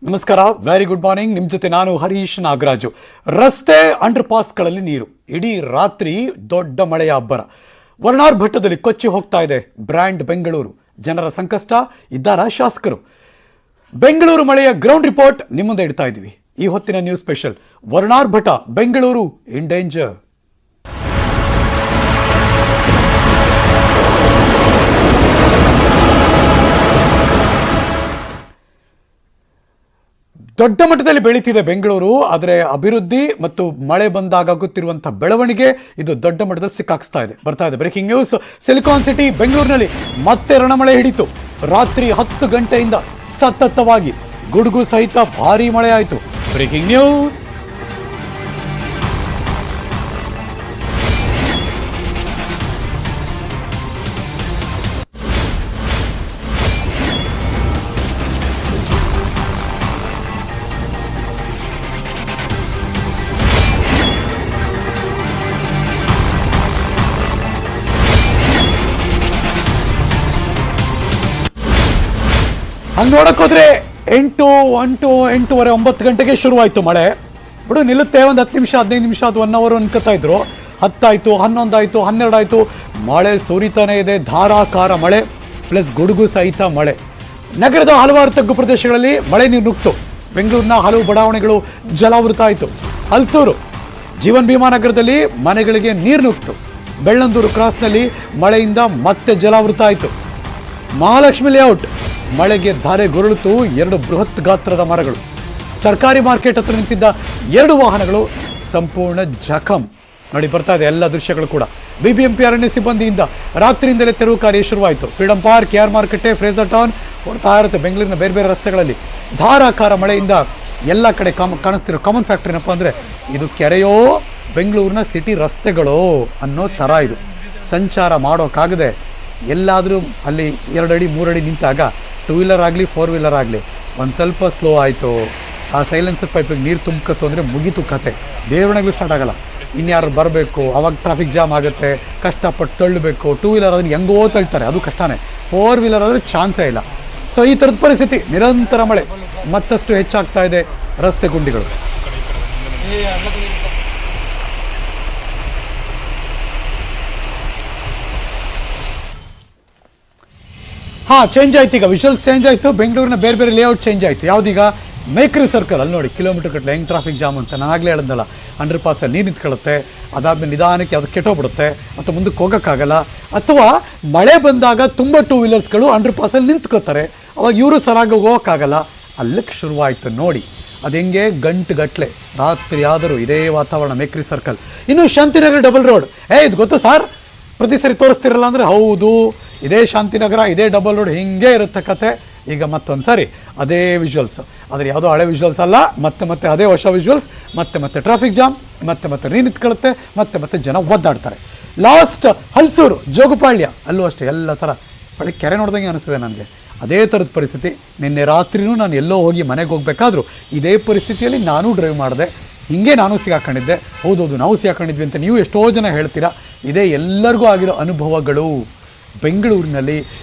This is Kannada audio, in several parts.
ನಮಸ್ಕಾರ, ವೆರಿ ಗುಡ್ ಮಾರ್ನಿಂಗ್. ನಿಮ್ಮ ಜೊತೆ ನಾನು ಹರೀಶ್ ನಾಗರಾಜು. ರಸ್ತೆ ಅಂಡರ್ ಪಾಸ್ಗಳಲ್ಲಿ ನೀರು, ಇಡೀ ರಾತ್ರಿ ದೊಡ್ಡ ಮಳೆಯ ಅಬ್ಬರ. ವರ್ಣಾರ್ ಭಟ್ಟದಲ್ಲಿ ಕೊಚ್ಚಿ ಹೋಗ್ತಾ ಇದೆ ಬ್ರ್ಯಾಂಡ್ ಬೆಂಗಳೂರು. ಜನರ ಸಂಕಷ್ಟ, ಇದ್ದಾರಾ ಶಾಸಕರು? ಬೆಂಗಳೂರು ಮಳೆಯ ಗ್ರೌಂಡ್ ರಿಪೋರ್ಟ್ ನಿಮ್ಮ ಮುಂದೆ ಇಡ್ತಾ ಇದ್ದೀವಿ. ಈ ಹೊತ್ತಿನ ನ್ಯೂಸ್ ಸ್ಪೆಷಲ್, ವರ್ಣಾರ್ ಭಟ್ಟ, ಬೆಂಗಳೂರು ಇನ್ ಡೇಂಜರ್. ದೊಡ್ಡ ಮಟ್ಟದಲ್ಲಿ ಬೆಳೀತಿದೆ ಬೆಂಗಳೂರು. ಆದರೆ ಅಭಿವೃದ್ಧಿ ಮತ್ತು ಮಳೆ ಬಂದಾಗ ಆಗುತ್ತಿರುವಂತಹ ಬೆಳವಣಿಗೆ ಇದು ದೊಡ್ಡ ಮಟ್ಟದಲ್ಲಿ ಸಿಕ್ಕಾಕ್ಸ್ತಾ ಇದೆ. ಬರ್ತಾ ಇದೆ ಬ್ರೇಕಿಂಗ್ ನ್ಯೂಸ್. ಸಿಲಿಕಾನ್ ಸಿಟಿ ಬೆಂಗಳೂರಿನಲ್ಲಿ ಮತ್ತೆ ರಣಮಳೆ ಹಿಡಿತು. ರಾತ್ರಿ 10 ಗಂಟೆಯಿಂದ ಸತತವಾಗಿ ಗುಡುಗು ಸಹಿತ ಭಾರೀ ಮಳೆ ಆಯಿತು. Breaking news. ಹಂಗೆ ನೋಡಕ್ ಹೋದ್ರೆ 8, 8:30, 9 ಗಂಟೆಗೆ ಶುರುವಾಯಿತು ಮಳೆ. ಬಿಡು ನಿಲ್ಲುತ್ತೆ, ಒಂದು 10 ನಿಮಿಷ 15 ನಿಮಿಷ ಅದು 1 ಅವರ್ ಅನ್ಕೋತಾ ಇದ್ರು. 10 ಆಯಿತು, 11 ಆಯಿತು, 12 ಆಯಿತು, ಮಳೆ ಸುರಿತಾನೆ ಇದೆ. ಧಾರಾಕಾರ ಮಳೆ ಪ್ಲಸ್ ಗುಡುಗು ಸಹಿತ ಮಳೆ. ನಗರದ ಹಲವಾರು ತಗ್ಗು ಪ್ರದೇಶಗಳಲ್ಲಿ ಮಳೆ ನೀರು ನುಗ್ತು. ಬೆಂಗಳೂರಿನ ಹಲವು ಬಡಾವಣೆಗಳು ಜಲಾವೃತ ಆಯಿತು. ಹಲಸೂರು, ಜೀವನ್ ಭೀಮಾ ನಗರದಲ್ಲಿ ಮನೆಗಳಿಗೆ ನೀರು ನುಗ್ತು. ಬೆಳ್ಳಂದೂರು ಕ್ರಾಸ್ನಲ್ಲಿ ಮಳೆಯಿಂದ ಮತ್ತೆ ಜಲಾವೃತ ಆಯಿತು. ಮಹಾಲಕ್ಷ್ಮಿ ಲೇಔಟ್ ಮಳೆಗೆ ಧಾರೆ ಗುರುಳಿತು. 2 ಬೃಹತ್ ಗಾತ್ರದ ಮರಗಳು. ತರಕಾರಿ ಮಾರ್ಕೆಟ್ ಹತ್ರ ನಿಂತಿದ್ದ 2 ವಾಹನಗಳು ಸಂಪೂರ್ಣ ಜಖಂ. ನೋಡಿ, ಬರ್ತಾ ಇದೆ ಎಲ್ಲ ದೃಶ್ಯಗಳು ಕೂಡ. ಬಿಬಿಎಂಪಿ ಅರಣ್ಯ ಸಿಬ್ಬಂದಿಯಿಂದ ರಾತ್ರಿಯಿಂದಲೇ ತೆರವು ಕಾರ್ಯ ಶುರುವಾಯಿತು. ಫ್ರೀಡಂ ಪಾರ್ಕ್, KR ಮಾರ್ಕೆಟೆ, ಫ್ರೇಜರ್ ಟೌನ್ ಹೊಡ್ತಾ ಇರುತ್ತೆ ಬೆಂಗಳೂರಿನ ಬೇರೆ ಬೇರೆ ರಸ್ತೆಗಳಲ್ಲಿ. ಧಾರಾಕಾರ ಮಳೆಯಿಂದ ಎಲ್ಲ ಕಡೆ ಕಾಣಿಸ್ತಿರೋ ಕಾಮನ್ ಫ್ಯಾಕ್ಟರ್ ಏನಪ್ಪ ಅಂದರೆ, ಇದು ಕೆರೆಯೋ ಬೆಂಗಳೂರಿನ ಸಿಟಿ ರಸ್ತೆಗಳೋ ಅನ್ನೋ ಥರ. ಇದು ಸಂಚಾರ ಮಾಡೋಕ್ಕಾಗದೆ ಎಲ್ಲಾದರೂ ಅಲ್ಲಿ 2 ಅಡಿ 3 ಅಡಿ ನಿಂತಾಗ 2 ವೀಲರ್ ಆಗಲಿ 4 ವೀಲರ್ ಆಗಲಿ ಒಂದು ಸ್ವಲ್ಪ ಸ್ಲೋ ಆಯಿತು. ಆ ಸೈಲೆನ್ಸರ್ ಪೈಪಿಗೆ ನೀರು ತುಂಬಕತ್ತು ಅಂದರೆ ಮುಗೀತು ಕತೆ. ದೇವರಣೆಗಳು ಸ್ಟಾರ್ಟ್ ಆಗಲ್ಲ. ಇನ್ಯಾರು ಬರಬೇಕು, ಅವಾಗ ಟ್ರಾಫಿಕ್ ಜಾಮ್ ಆಗುತ್ತೆ, ಕಷ್ಟಪಟ್ಟು ತಳ್ಳಬೇಕು. 2 ವೀಲರ್ ಅದನ್ನು ಹೆಂಗೋ ತಳ್ತಾರೆ, ಅದು ಕಷ್ಟನೇ. 4 ವೀಲರ್ ಆದರೆ ಚಾನ್ಸೇ ಇಲ್ಲ. ಸೊ ಈ ಥರದ ಪರಿಸ್ಥಿತಿ. ನಿರಂತರ ಮಳೆ ಮತ್ತಷ್ಟು ಹೆಚ್ಚಾಗ್ತಾ ಇದೆ ರಸ್ತೆ ಗುಂಡಿಗಳು. ಚೇಂಜ್ ಆಯ್ತು. ಈಗ ವಿಷುವಲ್ಸ್ ಚೇಂಜ್ ಆಯಿತು. ಬೆಂಗಳೂರಿನ ಬೇರೆ ಬೇರೆ ಲೇಔಟ್ ಚೇಂಜ್ ಆಯಿತು. ಯಾವುದೀಗ ಮೇಕ್ರಿ ಸರ್ಕಲ್ ಅಲ್ಲಿ ನೋಡಿ, ಕಿಲೋಮೀಟರ್ ಗಟ್ಟಲೆ ಹೆಂಗೆ ಟ್ರಾಫಿಕ್ ಜಾಮ್ ಅಂತ. ನಾನು ಆಗಲೇ ಹೇಳಿದ್ನಲ್ಲ, ಅಂಡರ್ ಪಾಸಲ್ಲಿ ನೀರು ನಿಂತ್ಕೊಳ್ಳುತ್ತೆ. ಅದಾದಮೇಲೆ ನಿಧಾನಕ್ಕೆ ಅದು ಕೆಟ್ಟೋಗ್ಬಿಡುತ್ತೆ, ಮತ್ತು ಮುಂದಕ್ಕೆ ಹೋಗೋಕ್ಕಾಗಲ್ಲ. ಅಥವಾ ಮಳೆ ಬಂದಾಗ ತುಂಬ 2 ವೀಲರ್ಸ್ಗಳು ಅಂಡರ್ ಪಾಸಲ್ಲಿ ನಿಂತ್ಕೋತಾರೆ. ಅವಾಗ ಇವರು ಸರಾಗಿ ಹೋಗೋಕ್ಕಾಗಲ್ಲ. ಅಲ್ಲಕ್ಕೆ ಶುರುವಾಯಿತು ನೋಡಿ. ಅದು ಹೆಂಗೆ ಗಂಟುಗಟ್ಟಲೆ ರಾತ್ರಿ ಆದರೂ ಇದೇ ವಾತಾವರಣ ಮೇಕ್ರಿ ಸರ್ಕಲ್. ಇನ್ನು ಶಾಂತಿನಗರ ಡಬಲ್ ರೋಡ್, ಇದು ಗೊತ್ತು ಸರ್, ಪ್ರತಿ ಸರಿ ತೋರಿಸ್ತಿರಲ್ಲ ಅಂದರೆ ಹೌದು, ಇದೇ ಶಾಂತಿನಗರ, ಇದೇ ಡಬಲ್ ರೋಡ್, ಹಿಂಗೆ ಇರುತ್ತೆ ಕತೆ. ಈಗ ಮತ್ತೊಂದು ಸಾರಿ ಅದೇ ವಿಜುವಲ್ಸ್, ಆದರೆ ಯಾವುದೋ ಹಳೆ ವಿಜುವಲ್ಸ್ ಅಲ್ಲ, ಮತ್ತೆ ಅದೇ ಹೊಸ ವಿಜುವಲ್ಸ್. ಮತ್ತೆ ಟ್ರಾಫಿಕ್ ಜಾಮ್, ಮತ್ತೆ ನೀರು ನಿಂತ್ಕೊಳ್ಳುತ್ತೆ, ಮತ್ತೆ ಜನ ಒದ್ದಾಡ್ತಾರೆ. ಲಾಸ್ಟ್ ಹಲಸೂರು, ಜೋಗುಪಾಳ್ಯ, ಅಲ್ಲೂ ಅಷ್ಟೇ ಎಲ್ಲ ಥರ ಒಳ್ಳೆ ಕೆರೆ ನೋಡ್ದಂಗೆ ಅನಿಸ್ತದೆ ನನಗೆ. ಅದೇ ಥರದ ಪರಿಸ್ಥಿತಿ. ನಿನ್ನೆ ರಾತ್ರಿನೂ ನಾನು ಎಲ್ಲೋ ಹೋಗಿ ಮನೆಗೆ ಹೋಗಬೇಕಾದ್ರೂ ಇದೇ ಪರಿಸ್ಥಿತಿಯಲ್ಲಿ ನಾನು ಡ್ರೈವ್ ಮಾಡಿದೆ. ಹಿಂಗೆ ನಾನು ಸಿಗಾಕೊಂಡಿದ್ದೆ. ಹೌದೌದು, ನಾವು ಸಿಗಾಕೊಂಡಿದ್ವಿ ಅಂತ ನೀವು ಎಷ್ಟೋ ಜನ ಹೇಳ್ತೀರಾ. ಇದೇ ಎಲ್ಲರಿಗೂ ಆಗಿರೋ ಅನುಭವಗಳು. ಬೆಂಗಳೂರಿನಲ್ಲಿ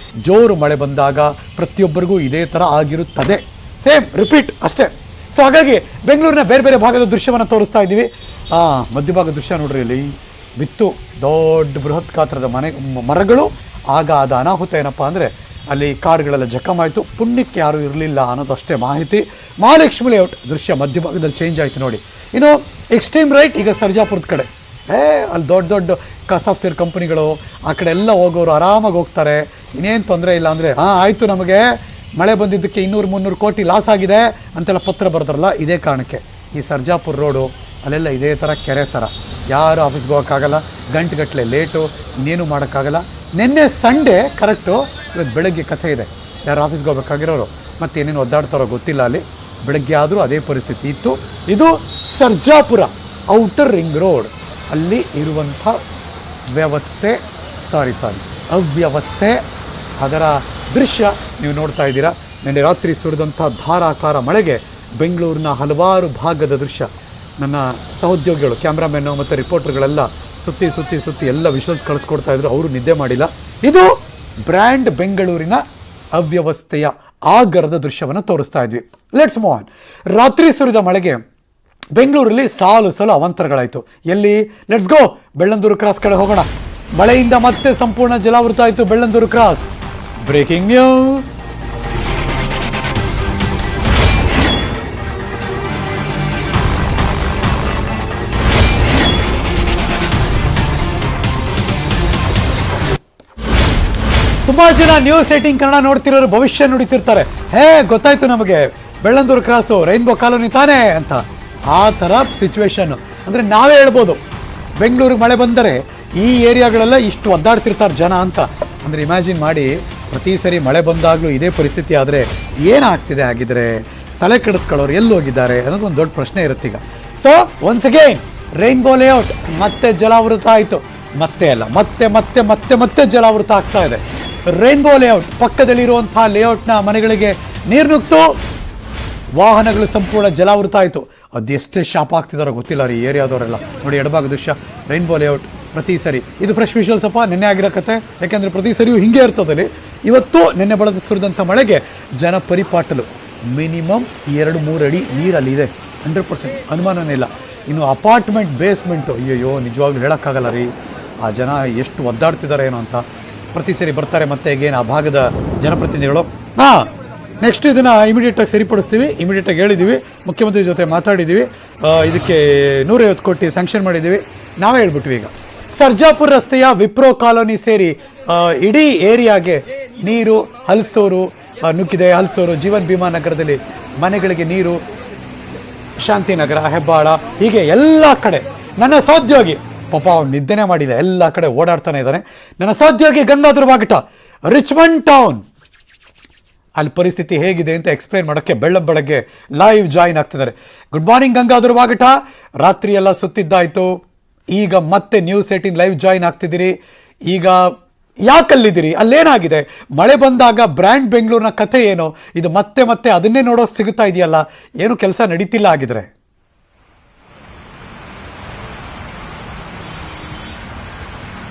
ಜೋರು ಮಳೆ ಬಂದಾಗ ಪ್ರತಿಯೊಬ್ಬರಿಗೂ ಇದೇ ಥರ ಆಗಿರುತ್ತದೆ. ಸೇಮ್ ರಿಪೀಟ್ ಅಷ್ಟೇ. ಸೊ ಹಾಗಾಗಿ ಬೆಂಗಳೂರಿನ ಬೇರೆ ಬೇರೆ ಭಾಗದ ದೃಶ್ಯವನ್ನು ತೋರಿಸ್ತಾ ಇದ್ದೀವಿ. ಮಧ್ಯಭಾಗದ ದೃಶ್ಯ ನೋಡ್ರಿ, ಇಲ್ಲಿ ಬಿತ್ತು ದೊಡ್ಡ ಬೃಹತ್ ಗಾತ್ರದ ಮರಗಳು. ಆಗ ಆದ ಅನಾಹುತ ಏನಪ್ಪ ಅಂದರೆ, ಅಲ್ಲಿ ಕಾರುಗಳೆಲ್ಲ ಜಖಮಾಯಿತು. ಪುಣ್ಯಕ್ಕೆ ಯಾರೂ ಇರಲಿಲ್ಲ ಅನ್ನೋದಷ್ಟೇ ಮಾಹಿತಿ. ಮಹಾಲಕ್ಷ್ಮಿ ಲೇಔಟ್ ದೃಶ್ಯ ಮಧ್ಯಭಾಗದಲ್ಲಿ ಚೇಂಜ್ ಆಯಿತು ನೋಡಿ. ಇನ್ನು ಎಕ್ಸ್ಟ್ರೀಮ್ ರೈಟ್ ಈಗ ಸರ್ಜಾಪುರದ ಕಡೆ, ಅಲ್ಲಿ ದೊಡ್ಡ ಸಾಫ್ಟ್ವೇರ್ ಕಂಪ್ನಿಗಳು ಆ ಕಡೆ ಎಲ್ಲ ಹೋಗೋರು ಆರಾಮಾಗಿ ಹೋಗ್ತಾರೆ. ಇನ್ನೇನು ತೊಂದರೆ ಇಲ್ಲ ಅಂದರೆ, ಆಯಿತು ನಮಗೆ ಮಳೆ ಬಂದಿದ್ದಕ್ಕೆ 200-300 ಕೋಟಿ ಲಾಸ್ ಆಗಿದೆ ಅಂತೆಲ್ಲ ಪತ್ರ ಬರ್ತಾರಲ್ಲ, ಇದೇ ಕಾರಣಕ್ಕೆ. ಈ ಸರ್ಜಾಪುರ ರೋಡು ಅಲ್ಲೆಲ್ಲ ಇದೇ ಥರ ಕೆರೆ ಥರ. ಯಾರು ಆಫೀಸ್ಗೆ ಹೋಗೋಕ್ಕಾಗಲ್ಲ, ಗಂಟೆಗಟ್ಟಲೆ ಲೇಟು, ಇನ್ನೇನು ಮಾಡೋಕ್ಕಾಗಲ್ಲ. ನಿನ್ನೆ ಸಂಡೇ ಕರೆಕ್ಟು, ಇವತ್ತು ಬೆಳಗ್ಗೆ ಕಥೆ ಇದೆ. ಯಾರು ಆಫೀಸ್ಗೆ ಹೋಗ್ಬೇಕಾಗಿರೋರು ಮತ್ತೆ ಏನೇನು ಒದ್ದಾಡ್ತಾರೋ ಗೊತ್ತಿಲ್ಲ. ಅಲ್ಲಿ ಬೆಳಗ್ಗೆ ಆದರೂ ಅದೇ ಪರಿಸ್ಥಿತಿ ಇತ್ತು. ಇದು ಸರ್ಜಾಪುರ ಔಟರ್ ರಿಂಗ್ ರೋಡ್ ಅಲ್ಲಿ ಇರುವಂಥ ಅವ್ಯವಸ್ಥೆ, ಅದರ ದೃಶ್ಯ ನೀವು ನೋಡ್ತಾ ಇದ್ದೀರಾ. ನಿನ್ನೆ ರಾತ್ರಿ ಸುರಿದಂಥ ಧಾರಾಕಾರ ಮಳೆಗೆ ಬೆಂಗಳೂರಿನ ಹಲವಾರು ಭಾಗದ ದೃಶ್ಯ. ನನ್ನ ಸಹೋದ್ಯೋಗಿಗಳು, ಕ್ಯಾಮ್ರಾಮೆನ್ನು ಮತ್ತು ರಿಪೋರ್ಟರ್ಗಳೆಲ್ಲ ಸುತ್ತಿ ಎಲ್ಲ ವಿಷುವಲ್ಸ್ ಕಳಿಸ್ಕೊಡ್ತಾ ಇದ್ರು. ಅವರು ನಿದ್ದೆ ಮಾಡಿಲ್ಲ. ಇದು ಬ್ರ್ಯಾಂಡ್ ಬೆಂಗಳೂರಿನ ಅವ್ಯವಸ್ಥೆಯ ಆಗರದ ದೃಶ್ಯವನ್ನು ತೋರಿಸ್ತಾ ಇದ್ವಿ. Let's move on. ರಾತ್ರಿ ಸುರಿದ ಮಳೆಗೆ ಬೆಂಗಳೂರಲ್ಲಿ ಸಾಲು ಅವಾಂತರಗಳಾಯಿತು. ಎಲ್ಲಿ? ಲೆಟ್ಸ್ ಗೋ, ಬೆಳ್ಳಂದೂರು ಕ್ರಾಸ್ ಕಡೆ ಹೋಗೋಣ. ಮಳೆಯಿಂದ ಮತ್ತೆ ಸಂಪೂರ್ಣ ಜಲಾವೃತ ಆಯಿತು ಬೆಳ್ಳಂದೂರು ಕ್ರಾಸ್. Breaking news. ತುಂಬಾ ಜನ ನ್ಯೂಸ್ 18 ಕನ್ನಡ ನೋಡ್ತಿರೋರು ಭವಿಷ್ಯ ನುಡಿತಿರ್ತಾರೆ. ಗೊತ್ತಾಯ್ತು ನಮಗೆ, ಬೆಳ್ಳಂದೂರು ಕ್ರಾಸು ರೈನ್ಬೋ ಕಾಲೋನಿ ತಾನೇ ಅಂತ. ಆ ಥರ ಸಿಚುವೇಶನ್ ಅಂದರೆ ನಾವೇ ಹೇಳ್ಬೋದು, ಬೆಂಗಳೂರಿಗೆ ಮಳೆ ಬಂದರೆ ಈ ಏರಿಯಾಗಳೆಲ್ಲ ಇಷ್ಟು ಒದ್ದಾಡ್ತಿರ್ತಾರೆ ಜನ ಅಂತ. ಅಂದರೆ ಇಮ್ಯಾಜಿನ್ ಮಾಡಿ, ಪ್ರತಿ ಸರಿ ಮಳೆ ಬಂದಾಗಲೂ ಇದೇ ಪರಿಸ್ಥಿತಿ ಆದರೆ ಏನಾಗ್ತಿದೆ ಆಗಿದ್ರೆ, ತಲೆ ಕೆಡಿಸ್ಕೊಳ್ಳೋರು ಎಲ್ಲಿ ಹೋಗಿದ್ದಾರೆ ಅನ್ನೋದು ಒಂದು ದೊಡ್ಡ ಪ್ರಶ್ನೆ ಇರುತ್ತೀಗ. So once again rainbow layout ಮತ್ತೆ ಜಲಾವೃತ ಆಯಿತು. ಮತ್ತೆ ಅಲ್ಲ, ಮತ್ತೆ ಮತ್ತೆ ಮತ್ತೆ ಮತ್ತೆ ಜಲಾವೃತ ಆಗ್ತಾ ಇದೆ. ರೈನ್ಬೋ ಲೇಔಟ್ ಪಕ್ಕದಲ್ಲಿರುವಂತಹ ಲೇಔಟ್ನ ಮನೆಗಳಿಗೆ ನೀರು ನುಗ್ತು, ವಾಹನಗಳು ಸಂಪೂರ್ಣ ಜಲಾವೃತ ಆಯಿತು. ಅದೆಷ್ಟೇ ಶಾಪ್ ಆಗ್ತಿದಾರೋ ಗೊತ್ತಿಲ್ಲ ರೀ ಏರಿಯಾದವರೆಲ್ಲ. ನೋಡಿ ಎಡಭಾಗ ದೃಶ್ಯ, ರೈನ್ಬೋ ಲೇಔಟ್. ಪ್ರತಿ ಸರಿ ಇದು ಫ್ರೆಶ್ ವಿಷುವಲ್ಸ್ ಅಪ್ಪ, ನಿನ್ನೆ ಆಗಿರೋ ಕತೆ. ಯಾಕೆಂದರೆ ಪ್ರತಿ ಸರಿಯೂ ಹಿಂಗೆ ಇರ್ತದಲ್ಲಿ. ಇವತ್ತು ನಿನ್ನೆ ಬೆಳೆದು ಸುರಿದಂಥ ಮಳೆಗೆ ಜನ ಪರಿಪಾಟಲು. ಮಿನಿಮಮ್ 2-3 ಅಡಿ ನೀರಲ್ಲಿದೆ, 100% ಅನುಮಾನನೇ ಇಲ್ಲ. ಇನ್ನು ಅಪಾರ್ಟ್ಮೆಂಟ್ ಬೇಸ್ಮೆಂಟು, ಅಯ್ಯಯ್ಯೋ ನಿಜವಾಗ್ಲೂ ಹೇಳೋಕ್ಕಾಗಲ್ಲ ರೀ, ಆ ಜನ ಎಷ್ಟು ಒದ್ದಾಡ್ತಿದ್ದಾರೆ ಏನೋ ಅಂತ. ಪ್ರತಿ ಸರಿ ಬರ್ತಾರೆ ಮತ್ತೆ ಈಗೇನು ಆ ಭಾಗದ ಜನಪ್ರತಿನಿಧಿಗಳು. ನೆಕ್ಸ್ಟ್ ಇದನ್ನು ಇಮಿಡಿಯೇಟಾಗಿ ಸರಿಪಡಿಸ್ತೀವಿ, ಇಮಿಡಿಯೇಟಾಗಿ ಹೇಳಿದ್ದೀವಿ, ಮುಖ್ಯಮಂತ್ರಿ ಜೊತೆ ಮಾತಾಡಿದ್ದೀವಿ, ಇದಕ್ಕೆ 150 ಕೋಟಿ ಸ್ಯಾಂಕ್ಷನ್ ಮಾಡಿದ್ದೀವಿ. ನಾವೇ ಹೇಳ್ಬಿಟ್ವಿ. ಈಗ ಸರ್ಜಾಪುರ ರಸ್ತೆಯ ವಿಪ್ರೋ ಕಾಲೋನಿ ಸೇರಿ ಇಡೀ ಏರಿಯಾಗೆ ನೀರು ಹಲಸೂರು ನುಗ್ಗಿದೆ. ಹಲಸೂರು, ಜೀವನ್ ಭೀಮಾ ನಗರದಲ್ಲಿ ಮನೆಗಳಿಗೆ ನೀರು, ಶಾಂತಿನಗರ, ಹೆಬ್ಬಾಳ, ಹೀಗೆ ಎಲ್ಲ ಕಡೆ. ನನ್ನ ಸಹೋದ್ಯೋಗಿ ಪಾಪ ಅವ್ನು ನಿದ್ದೆನೇ ಮಾಡಿಲ್ಲ, ಎಲ್ಲ ಕಡೆ ಓಡಾಡ್ತಾನೆ ಇದ್ದಾನೆ. ನನ್ನ ಸಹೋದ್ಯೋಗಿ ಗಂಗಾಧರ್ ಬಾಗಟ, ರಿಚ್ಮಂಡ್ ಟೌನ್, ಅಲ್ಲಿ ಪರಿಸ್ಥಿತಿ ಹೇಗಿದೆ ಅಂತ ಎಕ್ಸ್ಪ್ಲೈನ್ ಮಾಡೋಕ್ಕೆ ಬೆಳಗ್ಗೆ ಲೈವ್ ಜಾಯಿನ್ ಆಗ್ತಿದ್ದಾರೆ. Good morning Gangadhar Bagata. ರಾತ್ರಿ ಎಲ್ಲ ಸುತ್ತಿದ್ದಾಯಿತು, ಈಗ ಮತ್ತೆ ನ್ಯೂಸ್ 18 ಲೈವ್ ಜಾಯಿನ್ ಆಗ್ತಿದ್ದೀರಿ. ಈಗ ಯಾಕಲ್ಲಿದ್ದೀರಿ? ಅಲ್ಲೇನಾಗಿದೆ? ಮಳೆ ಬಂದಾಗ ಬ್ರ್ಯಾಂಡ್ ಬೆಂಗಳೂರಿನ ಕಥೆ ಏನು? ಇದು ಮತ್ತೆ ಮತ್ತೆ ಅದನ್ನೇ ನೋಡೋಕೆ ಸಿಗುತ್ತಾ ಇದೆಯಲ್ಲ, ಏನು ಕೆಲಸ ನಡೀತಿಲ್ಲ ಆಗಿದ್ರೆ?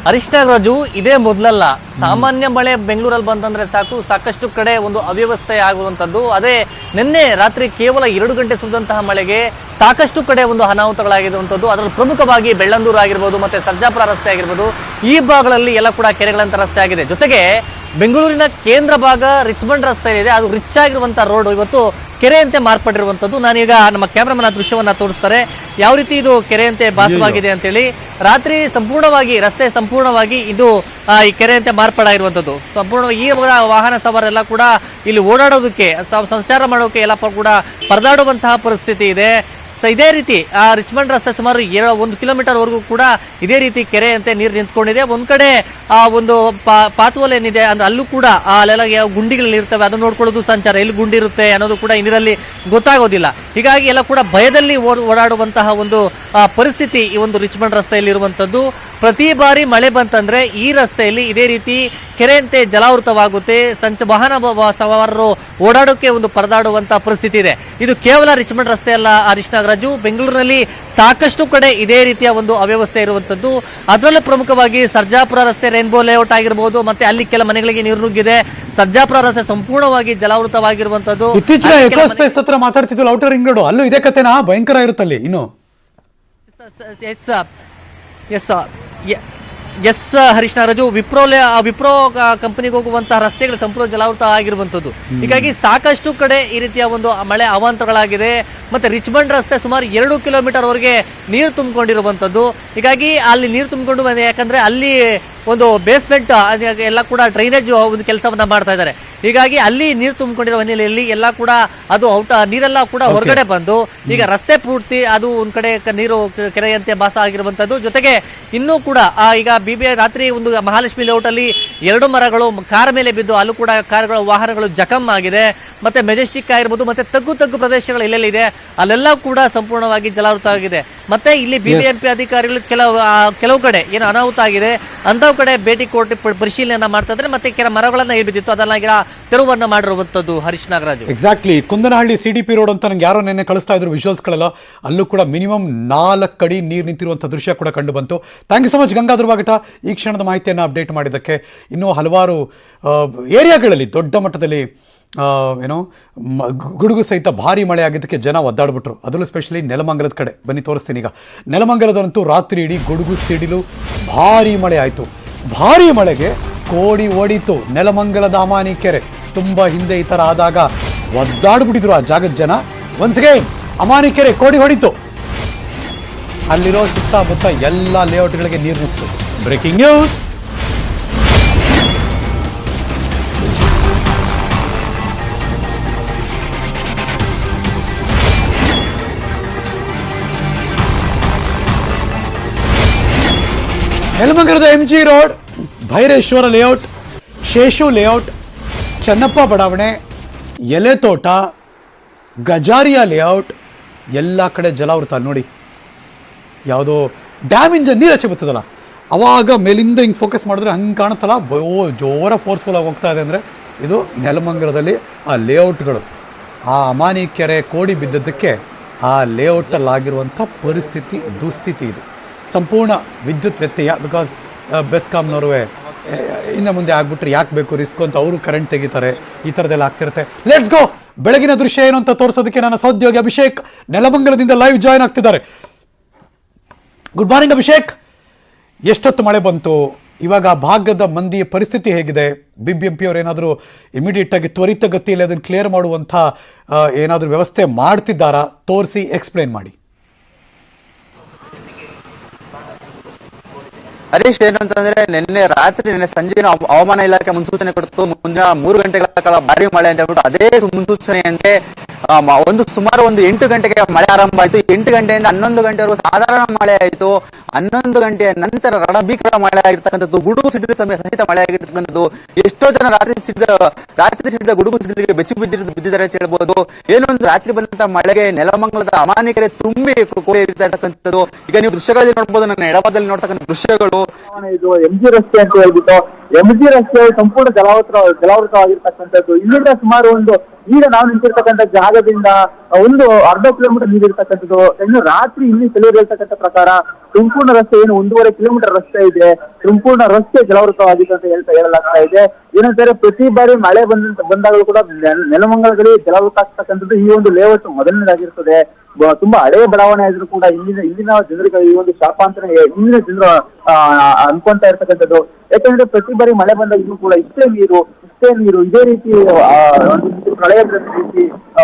ಹರೀಶ್ ನಾಗರಾಜು, ಇದೇ ಮೊದಲಲ್ಲ. ಸಾಮಾನ್ಯ ಮಳೆ ಬೆಂಗಳೂರಲ್ಲಿ ಬಂತಂದ್ರೆ ಸಾಕು, ಸಾಕಷ್ಟು ಕಡೆ ಒಂದು ಅವ್ಯವಸ್ಥೆ ಆಗುವಂಥದ್ದು. ಅದೇ ನಿನ್ನೆ ರಾತ್ರಿ ಕೇವಲ 2 ಗಂಟೆ ಸುರಿದಂತಹ ಮಳೆಗೆ ಸಾಕಷ್ಟು ಕಡೆ ಒಂದು ಅನಾಹುತಗಳಾಗಿರುವಂಥದ್ದು. ಅದರಲ್ಲಿ ಪ್ರಮುಖವಾಗಿ ಬೆಳ್ಳಂದೂರು ಆಗಿರ್ಬೋದು, ಮತ್ತೆ ಸರ್ಜಾಪುರ ರಸ್ತೆ ಆಗಿರ್ಬೋದು, ಈ ಭಾಗಗಳಲ್ಲಿ ಎಲ್ಲ ಕೂಡ ಕೆರೆಗಳಂತ ರಸ್ತೆ ಆಗಿದೆ. ಜೊತೆಗೆ ಬೆಂಗಳೂರಿನ ಕೇಂದ್ರ ಭಾಗ ರಿಚ್ಮಂಡ್ ರಸ್ತೆ ಇದೆ, ಅದು ರಿಚ್ ಆಗಿರುವಂತಹ ರೋಡ್ ಇವತ್ತು ಕೆರೆಯಂತೆ ಮಾರ್ಪಟ್ಟಿರುವಂಥದ್ದು. ನಾನೀಗ ನಮ್ಮ ಕ್ಯಾಮ್ರಾಮನ್ ದೃಶ್ಯವನ್ನ ತೋರಿಸ್ತಾರೆ, ಯಾವ ರೀತಿ ಇದು ಕೆರೆಯಂತೆ ಭಾಸವಾಗಿದೆ ಅಂತೇಳಿ. ರಾತ್ರಿ ಸಂಪೂರ್ಣವಾಗಿ ರಸ್ತೆ ಸಂಪೂರ್ಣವಾಗಿ ಇದು ಈ ಕೆರೆಯಂತೆ ಮಾರ್ಪಾಡಾಗಿರುವಂಥದ್ದು. ಸಂಪೂರ್ಣವಾಗಿ ಈ ವಾಹನ ಸವಾರರೆಲ್ಲ ಕೂಡ ಇಲ್ಲಿ ಓಡಾಡೋದಕ್ಕೆ, ಸಂಚಾರ ಮಾಡೋಕೆ ಎಲ್ಲ ಕೂಡ ಪರದಾಡುವಂತಹ ಪರಿಸ್ಥಿತಿ ಇದೆ. ಸೊ ಇದೇ ರೀತಿ ರಿಚ್ಮಂಡ್ ರಸ್ತೆ ಸುಮಾರು 1 ಕಿಲೋಮೀಟರ್ ವರೆಗೂ ಕೂಡ ಇದೇ ರೀತಿ ಕೆರೆಯಂತೆ ನೀರು ನಿಂತ್ಕೊಂಡಿದೆ. ಒಂದ್ ಕಡೆ ಒಂದು ಪಾತ್ವಲ್ ಏನಿದೆ ಅಂದ್ರೆ ಅಲ್ಲೂ ಕೂಡ ಅಲ್ಲೆಲ್ಲ ಗುಂಡಿಗಳಲ್ಲಿ ಇರ್ತವೆ, ಅದನ್ನ ನೋಡ್ಕೊಳ್ಳೋದು ಸಂಚಾರ, ಎಲ್ಲಿ ಗುಂಡಿರುತ್ತೆ ಅನ್ನೋದು ಕೂಡ ನೀರಲ್ಲಿ ಗೊತ್ತಾಗೋದಿಲ್ಲ. ಹೀಗಾಗಿ ಎಲ್ಲ ಕೂಡ ಭಯದಲ್ಲಿ ಓಡಾಡುವಂತಹ ಒಂದು ಪರಿಸ್ಥಿತಿ ಈ ಒಂದು ರಿಚ್ಮಂಡ್ ರಸ್ತೆಯಲ್ಲಿ ಇರುವಂತದ್ದು. ಪ್ರತಿ ಬಾರಿ ಮಳೆ ಬಂತಂದ್ರೆ ಈ ರಸ್ತೆಯಲ್ಲಿ ಇದೇ ರೀತಿ ಕೆರೆಯಂತೆ ಜಲಾವೃತವಾಗುತ್ತೆ. ವಾಹನ ಸವಾರರು ಓಡಾಡೋಕೆ ಒಂದು ಪರದಾಡುವಂತಹ ಪರಿಸ್ಥಿತಿ ಇದೆ. ಇದು ಕೇವಲ ರಿಚ್ಮಂಡ್ ರಸ್ತೆ ಅಲ್ಲ ಹರೀಶ್ ನಾಗರಾಜು, ಬೆಂಗಳೂರಿನಲ್ಲಿ ಸಾಕಷ್ಟು ಕಡೆ ಇದೇ ರೀತಿಯ ಒಂದು ಅವ್ಯವಸ್ಥೆ ಇರುವಂತದ್ದು. ಅದರಲ್ಲೂ ಪ್ರಮುಖವಾಗಿ ಸರ್ಜಾಪುರ ರಸ್ತೆ ರೈನ್ಬೋ ಲೇಔಟ್ ಆಗಿರ್ಬೋದು, ಮತ್ತೆ ಅಲ್ಲಿ ಕೆಲ ಮನೆಗಳಿಗೆ ನೀರು ನುಗ್ಗಿದೆ. ಸರ್ಜಾಪುರ ರಸ್ತೆ ಸಂಪೂರ್ಣವಾಗಿ ಜಲಾವೃತವಾಗಿರುವಂತದ್ದು. ಇತ್ತೀಚೆಗೆ ಎಕೋ ಸ್ಪೇಸ್ ಹತ್ರ ಮಾತಾಡ್ತಿದ್ವಲ್ಲ, ಔಟರ್ ರಿಂಗ್ ರೋಡ್, ಅಲ್ಲೂ ಇದೇ ಕತೆನಾ? ಭಯಂಕರ ಇರುತ್ತಲ್ಲಿ ಇನ್ನು. ಎಸ್ ಹರೀಶ್ ನಾಗರಾಜು, ವಿಪ್ರೋ ಕಂಪನಿಗೆ ಹೋಗುವಂತಹ ರಸ್ತೆಗಳು ಸಂಪೂರ್ಣ ಜಲಾವೃತ ಆಗಿರುವಂತದ್ದು. ಹೀಗಾಗಿ ಸಾಕಷ್ಟು ಕಡೆ ಈ ರೀತಿಯ ಒಂದು ಮಳೆ ಅವಾಂತರಗಳಾಗಿದೆ. ಮತ್ತೆ ರಿಚ್ಮಂಡ್ ರಸ್ತೆ ಸುಮಾರು 2 ಕಿಲೋಮೀಟರ್ ವರೆಗೆ ನೀರು ತುಂಬಿಕೊಂಡಿರುವಂತದ್ದು. ಹೀಗಾಗಿ ಅಲ್ಲಿ ನೀರು ತುಂಬಿಕೊಂಡು ಯಾಕಂದ್ರೆ ಅಲ್ಲಿ ಒಂದು ಬೇಸ್ಮೆಂಟ್ ಎಲ್ಲ ಕೂಡ ಡ್ರೈನೇಜ್ ಒಂದು ಕೆಲಸವನ್ನ ಮಾಡ್ತಾ ಇದ್ದಾರೆ. ಹೀಗಾಗಿ ಅಲ್ಲಿ ನೀರು ತುಂಬಿಕೊಂಡಿರುವ ಹಿನ್ನೆಲೆಯಲ್ಲಿ ಎಲ್ಲ ಕೂಡ ಅದು ನೀರೆಲ್ಲ ಕೂಡ ಹೊರಗಡೆ ಬಂದು ಈಗ ರಸ್ತೆ ಪೂರ್ತಿ ಅದು ಒಂದ್ ಕಡೆ ನೀರು ಕೆರೆಯಂತೆ ಭಾಸ ಆಗಿರುವಂತದ್ದು. ಜೊತೆಗೆ ಇನ್ನೂ ಕೂಡ ಈಗ BBI ರಾತ್ರಿ ಒಂದು ಮಹಾಲಕ್ಷ್ಮಿ ಲೇಔಟ್ ಅಲ್ಲಿ 2 ಮರಗಳು ಕಾರ್ ಮೇಲೆ ಬಿದ್ದು ಅಲ್ಲೂ ಕೂಡ ವಾಹನಗಳು ಜಖಮ್ ಆಗಿದೆ. ಮತ್ತೆ ಮೆಜೆಸ್ಟಿಕ್ ಆಗಿರ್ಬೋದು, ಮತ್ತೆ ತಗ್ಗು ಪ್ರದೇಶಗಳು ಎಲ್ಲೆಲ್ಲಿ ಇದೆ ಅಲ್ಲೆಲ್ಲ ಕೂಡ ಸಂಪೂರ್ಣವಾಗಿ ಜಲಾವೃತ ಆಗಿದೆ. ಮತ್ತೆ ಇಲ್ಲಿ BBMP ಅಧಿಕಾರಿಗಳು ಕೆಲವು ಕಡೆ ಏನು ಅನಾಹುತ ಆಗಿದೆ ಅಂತವ್ ಕಡೆ ಭೇಟಿ ಕೊಟ್ಟು ಪರಿಶೀಲನೆ ಮಾಡ್ತಾ ಇದ್ರೆ. ಮತ್ತೆ ಕೆಲ ಮರಗಳನ್ನ ಬಿದ್ದಿತ್ತು, ಅದೆಲ್ಲ ಈಗ ತೆರವನ್ನ ಮಾಡಿರುವಂತದ್ದು Harish Nagaraj. Exactly, Kundanahalli CDP road ಅಂತ ನಂಗೆ ಯಾರೋ ನೆನ್ನೆ ಕಳಿಸ್ತಾ ಇದ್ರು ವಿಜುವಲ್ಸ್ಗಳೆಲ್ಲ, ಅಲ್ಲೂ ಕೂಡ ಮಿನಿಮಮ್ 4 ಅಡಿ ನೀರು ನಿಂತಿರುವಂಥ ದೃಶ್ಯ ಕೂಡ ಕಂಡು ಬಂತು. Thank you so much Gangadhar Bagata, ಈ ಕ್ಷಣದ ಮಾಹಿತಿಯನ್ನು ಅಪ್ಡೇಟ್ ಮಾಡಿದ್ದಕ್ಕೆ. ಇನ್ನೂ ಹಲವಾರು ಏರಿಯಾಗಳಲ್ಲಿ ದೊಡ್ಡ ಮಟ್ಟದಲ್ಲಿ ಏನೋ ಗುಡುಗು ಸಹಿತ ಭಾರಿ ಮಳೆ ಆಗಿದ್ದಕ್ಕೆ ಜನ ಒದ್ದಾಡ್ಬಿಟ್ರು. ಅದರಲ್ಲೂ ಸ್ಪೆಷಲಿ ನೆಲಮಂಗಲದ ಕಡೆ ಬನ್ನಿ ತೋರಿಸ್ತೀನಿ. ಈಗ ನೆಲಮಂಗಲದಂತೂ ರಾತ್ರಿ ಇಡೀ ಗುಡುಗು ಸಿಡಿಲು ಭಾರಿ ಮಳೆ ಆಯಿತು. ಭಾರಿ ಮಳೆಗೆ ಕೋಡಿ ಓಡಿತು ನೆಲಮಂಗಲದ ಅಮಾನಿ ಕೆರೆ. ತುಂಬ ಹಿಂದೆ ಈ ಥರ ಆದಾಗ ಒದ್ದಾಡ್ಬಿಟ್ಟಿದ್ರು ಆ ಜಾಗದ ಜನ. ಒನ್ಸ್ಗೆ ಅಮಾನಿ ಕೆರೆ ಕೋಡಿ ಹೊಡಿತು. ಅಲ್ಲಿರೋ ಸುತ್ತಮುತ್ತ ಎಲ್ಲ ಲೇಔಟ್ಗಳಿಗೆ ನೀರು ನುಗ್ತು. Breaking news. ನೆಲಮಂಗಲದ MG road, Bhaireshwara layout, Seshu layout, Channappa ಬಡಾವಣೆ, ಎಲೆತೋಟ, ಗಜಾರಿಯಾ ಲೇಔಟ್ ಎಲ್ಲ ಕಡೆ ಜಲಾವೃತ. ನೋಡಿ ಯಾವುದೋ ಡ್ಯಾಮಿಂದ ನೀರು ಹಚ್ಚಿ ಬರ್ತದಲ್ಲ, ಅವಾಗ ಮೇಲಿಂದ ಹಿಂಗೆ ಫೋಕಸ್ ಮಾಡಿದ್ರೆ ಹಂಗೆ ಕಾಣುತ್ತಲ್ಲ, ಜೋರ ಫೋರ್ಸ್ಫುಲ್ ಆಗಿ ಹೋಗ್ತಾ ಇದೆ. ಅಂದರೆ ಇದು ನೆಲಮಂಗಲದಲ್ಲಿ ಆ ಲೇಔಟ್ಗಳು, ಆ ಅಮಾನಿ ಕೆರೆ ಕೋಡಿ ಬಿದ್ದದ್ದಕ್ಕೆ ಆ ಲೇಔಟಲ್ಲಾಗಿರುವಂಥ ಪರಿಸ್ಥಿತಿ ದುಸ್ಥಿತಿ ಇದು. ಸಂಪೂರ್ಣ ವಿದ್ಯುತ್ ವ್ಯತ್ಯಯ. ಬಿಕಾಸ್ ಬೆಸ್ಕಾಮ್ನವರು ಇನ್ನು ಮುಂದೆ ಆಗ್ಬಿಟ್ರೆ ಯಾಕೆ ಬೇಕು ರಿಸ್ಕ್ ಅಂತ ಅವರು ಕರೆಂಟ್ ತೆಗಿತಾರೆ. ಈ ಥರದ್ದೆಲ್ಲ ಆಗ್ತಿರುತ್ತೆ. Let's go. ಬೆಳಗಿನ ದೃಶ್ಯ ಏನು ಅಂತ ತೋರಿಸೋದಕ್ಕೆ ನನ್ನ ಸಹೋದ್ಯೋಗಿ ಅಭಿಷೇಕ್ ನೆಲಮಂಗಲದಿಂದ ಲೈವ್ ಜಾಯ್ನ್ ಆಗ್ತಿದ್ದಾರೆ. Good morning Abhishek. ಎಷ್ಟೊತ್ತು ಮಳೆ ಬಂತು? ಇವಾಗ ಭಾಗದ ಮಂದಿಯ ಪರಿಸ್ಥಿತಿ ಹೇಗಿದೆ? BBMP ಅವರು ಏನಾದರೂ ಇಮಿಡಿಯೇಟ್ ಆಗಿ ತ್ವರಿತಗತಿಯಲ್ಲಿ ಅದನ್ನು ಕ್ಲಿಯರ್ ಮಾಡುವಂಥ ಏನಾದರೂ ವ್ಯವಸ್ಥೆ ಮಾಡ್ತಿದ್ದಾರಾ? ತೋರಿಸಿ ಎಕ್ಸ್ಪ್ಲೇನ್ ಮಾಡಿ. ಹರೀಶ್, ಏನಂತಂದ್ರೆ ನಿನ್ನೆ ಸಂಜೆ ಹವಾಮಾನ ಇಲಾಖೆ ಮುನ್ಸೂಚನೆ ಕೊಡ್ತು. ಮುಂದಿನ 3 ಗಂಟೆಗಳ ಕಾಲ ಭಾರಿ ಮಳೆ ಅಂತ ಹೇಳ್ಬಿಟ್ಟು ಅದೇ ಮುನ್ಸೂಚನೆಯಂತೆ ಸುಮಾರು 8 ಗಂಟೆಗೆ ಮಳೆ ಆರಂಭ ಆಯಿತು. 8 ಗಂಟೆಯಿಂದ 11 ಗಂಟೆವರೆಗೂ ಸಾಧಾರಣ ಮಳೆ ಆಯಿತು. 11 ಗಂಟೆಯ ನಂತರ ರಣಭೀಕರ ಮಳೆ ಆಗಿರ್ತಕ್ಕಂಥದ್ದು, ಗುಡುಗು ಸಿಡಿದ ಸಮಯ ಸಹಿತ ಮಳೆ ಆಗಿರ್ತಕ್ಕಂಥದ್ದು. ಎಷ್ಟೋ ಜನ ರಾತ್ರಿ ಸಿಡಿದ ಗುಡುಗು ಸಿಡಿಲಿಗೆ ಬೆಚ್ಚಿ ಬಿದ್ದಿದ್ದಾರೆ ಅಂತ ಹೇಳ್ಬೋದು. ಏನು ಅಂದ್ರೆ ರಾತ್ರಿ ಬಂದಂತ ಮಳೆಗೆ ನೆಲಮಂಗಲದ ಅಮಾನಿ ಕೆರೆ ತುಂಬಿ ಇರ್ತಾ ಇರ್ತಕ್ಕಂಥದ್ದು. ಈಗ ನೀವು ದೃಶ್ಯಗಳಲ್ಲಿ ನೋಡ್ಬೋದು, ನನ್ನ ಎಡಭಾಗದಲ್ಲಿ ನೋಡ್ತಕ್ಕಂಥ ದೃಶ್ಯಗಳು. ಇದು MG ರಸ್ತೆ ಅಂತ ಹೇಳ್ಬಿಟ್ಟು, MG ರಸ್ತೆ ಸಂಪೂರ್ಣ ಜಲಾವೃತವಾಗಿರ್ತಕ್ಕಂಥದ್ದು. ಇಲ್ಲಿಂದ ಸುಮಾರು ಈಗ ನಾವು ನಿಂತಿರ್ತಕ್ಕಂಥ ಜಾಗದಿಂದ ಒಂದು ಅರ್ಧ ಕಿಲೋಮೀಟರ್ ನೀರಿರ್ತಕ್ಕಂಥದ್ದು. ಇನ್ನು ರಾತ್ರಿ ಇಲ್ಲಿ ಕೆಲವರು ಹೇಳ್ತಕ್ಕಂಥ ಪ್ರಕಾರ ಸಂಪೂರ್ಣ ರಸ್ತೆ ಏನು 1.5 ಕಿಲೋಮೀಟರ್ ರಸ್ತೆ ಇದೆ, ಸಂಪೂರ್ಣ ರಸ್ತೆ ಜಲಾವೃತವಾಗಿದೆ ಅಂತ ಹೇಳಲಾಗ್ತಾ ಇದೆ. ಏನಂತಾರೆ, ಪ್ರತಿ ಬಾರಿ ಮಳೆ ಬಂದಾಗಲೂ ಕೂಡ ನೆಲಮಂಗಲದಲ್ಲಿ ಜಲಾವೃತ ಆಗ್ತಕ್ಕಂಥದ್ದು ಈ ಒಂದು ಲೇಔಟ್ ಮೊದಲನೇದಾಗಿರ್ತದೆ. ತುಂಬಾ ಹಳೆಯ ಬಡಾವಣೆ ಆದ್ರೂ ಕೂಡ ಇಲ್ಲಿನ ಜನರಿಗೆ ಈ ಒಂದು ಶಾಪ ಅಂತಾನೆ ಇಲ್ಲಿನ ಜನರು ಅನ್ಕೊಂತ ಇರ್ತಕ್ಕಂಥದ್ದು. ಯಾಕಂದ್ರೆ ಪ್ರತಿ ಬಾರಿ ಮಳೆ ಬಂದಾಗ ಇನ್ನೂ ಕೂಡ ಇಷ್ಟೇ ನೀರು ಇದೇ ರೀತಿ ಪ್ರಳಯದ ರೀತಿ